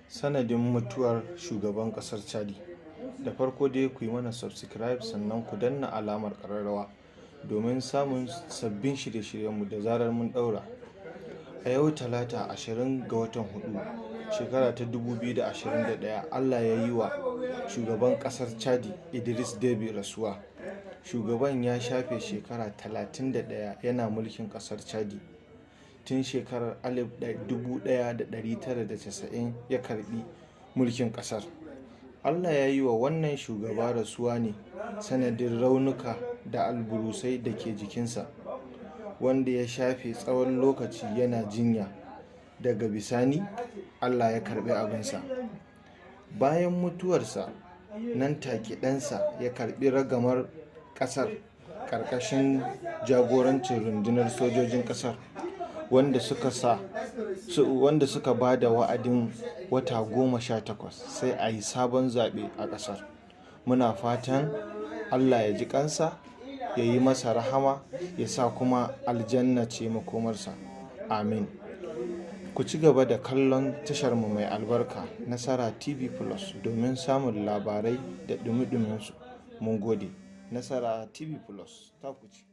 Sanadin mutuwar shugaban kasar Chadi. Da farko dai ku yi mana subscribe sannan ku danna alamar ƙararrawa domin samun sabbin shirye-shiryenmu da zarar mun ɗaura. A yau talata 20 ga watan 4 shekara ta 2021 Allah ya yi wa shugaban kasar Chadi Idris Deby rasuwa. Shugaban ya shafe shekara 31 yana mulkin kasar Chadi. Tun shekarar 1990 ya karbi mulkin kasar. Allah ya yi wa wannan shugaba rasuwa ne sanadin raunuka da alburusai da ke jikinsa, wanda ya shafe tsawon lokaci yana jinya. Daga bisani Allah ya karbi abinsa. Bayan mutuwarsa nan take ɗansa ya karbi ragamar ƙasar ƙarƙashin jagorancin rundunar sojojin ƙasar, wanda suka ba da wa'adin wata 18 sai a yi sabon zaɓe a ƙasar. Muna fatan Allah ya ji kansa, ya yi masa rahama, ya sa kuma aljanna ce makomarsa. Amin. Ku ci gaba da kallon tasharmu mai albarka Nasara TV Plus domin samun labarai da dumi-duminsu. Mun gode. Nasara TV Plus ta ku ci.